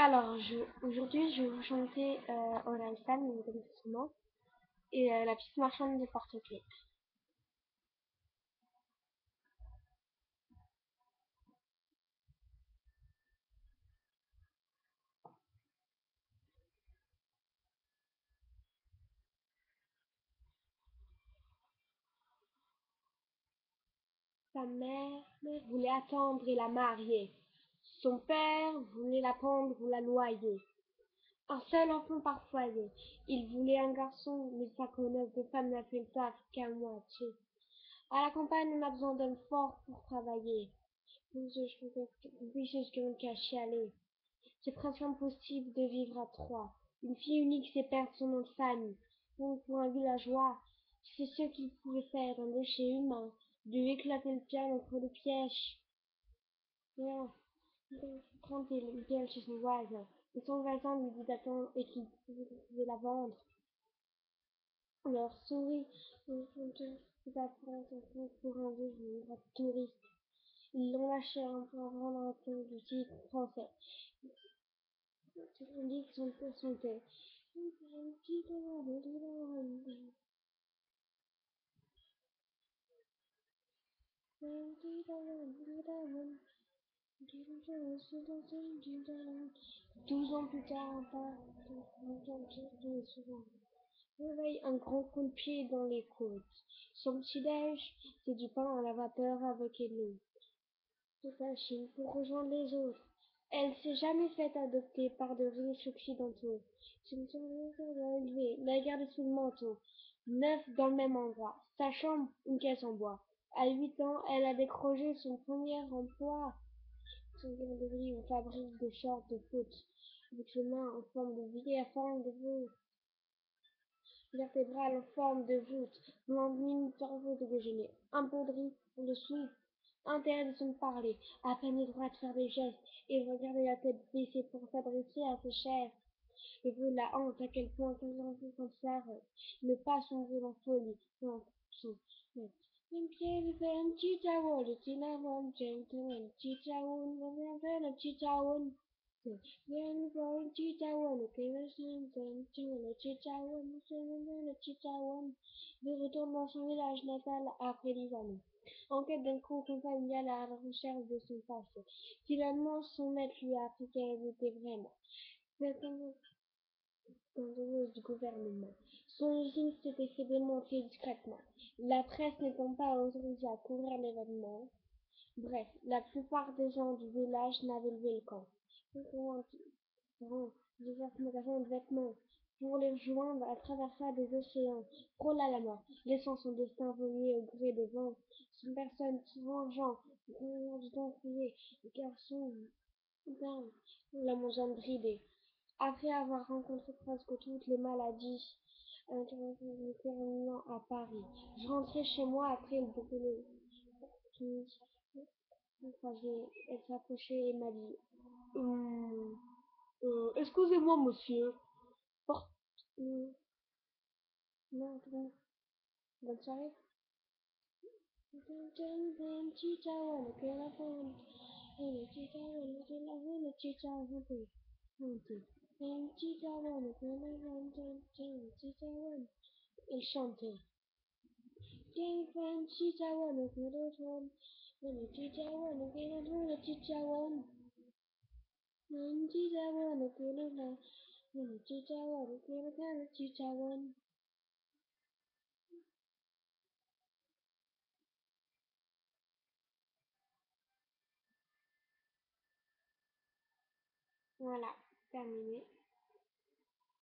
Alors, aujourd'hui, je vais vous chanter Orelsan, vous connaissez son nom, et La petite marchande de porte-clés. Sa mère voulait attendre et la marier. Son père voulait la pendre ou la noyer. Un seul enfant par foyer. Il voulait un garçon, mais sa connaisse de femme n'a fait le taf qu'à moitié. À la campagne, on a besoin d'hommes forts pour travailler. Puis je qu'à chialer. C'est presque impossible de vivre à trois. Une fille unique, c'est perdre son nom de famille. Donc, pour un villageois, c'est ce qu'il pouvait faire d'un déchet humain, de lui éclater le pied entre le piège. Bien, quand il vient chez son voisin, et son voisin lui dit d'attendre et qu'il pouvait la vendre. Alors, souris, c'est apprendre pour un devenir touriste. Ils l'ont lâché un peu avant dans la tête du titre français. On dit que son père. 12 ans plus tard, un pas réveille un grand coup de pied dans les côtes. Son petit-déj, c'est du pain à la vapeur avec l'eau. C'est un chine pour rejoindre les autres. Elle s'est jamais faite adopter par de riches occidentaux. C'est une élevée, la garde sous le manteau, neuf dans le même endroit. Sa chambre, une caisse en bois. À 8 ans, elle a décroché son premier emploi. Son garderie, une fabrique de shorts de foot, avec ses mains en forme de vie et en forme de voûte, vertébrale en forme de voûte, lendemain cerveau de déjeuner, un peu de riz, de soupe, intérêt de se parler, à peine le droit de faire des gestes, et de regarder la tête baissée pour s'adresser à ses chairs. Le bruit de la honte à quel point 15 enfants comme ça ne pas sombrer en folie. Non, son un pied fait un petit tawol, le cinnamon, gentleman, petit tawol, un petit tawol. Then for a petit tawol, okay, le petit tawol, le petit tawol. De retour dans son village natal après 10 années. En quête d'un cocon familial à la recherche de son passé. Finalement, son maître lui a appris qu'elle était vraiment. Du gouvernement. Son usine s'était fait démonter discrètement, la presse n'étant pas autorisée à couvrir l'événement. Bref, la plupart des gens du village n'avaient levé le camp. Diverses magasins de vêtements. Pour les rejoindre, elle traversa des océans, frôla la mort, laissant son destin voler au gré des vents. Son personne vengeant, du temps crié, le garçon, la montagne bridée. Après avoir rencontré presque toutes les maladies, terminant à Paris, je rentrais chez moi après le boulot. Elle s'approchait et m'a dit excusez-moi, monsieur. Porte. Non, non. Bonne soirée. Il chantait. Voilà, terminé.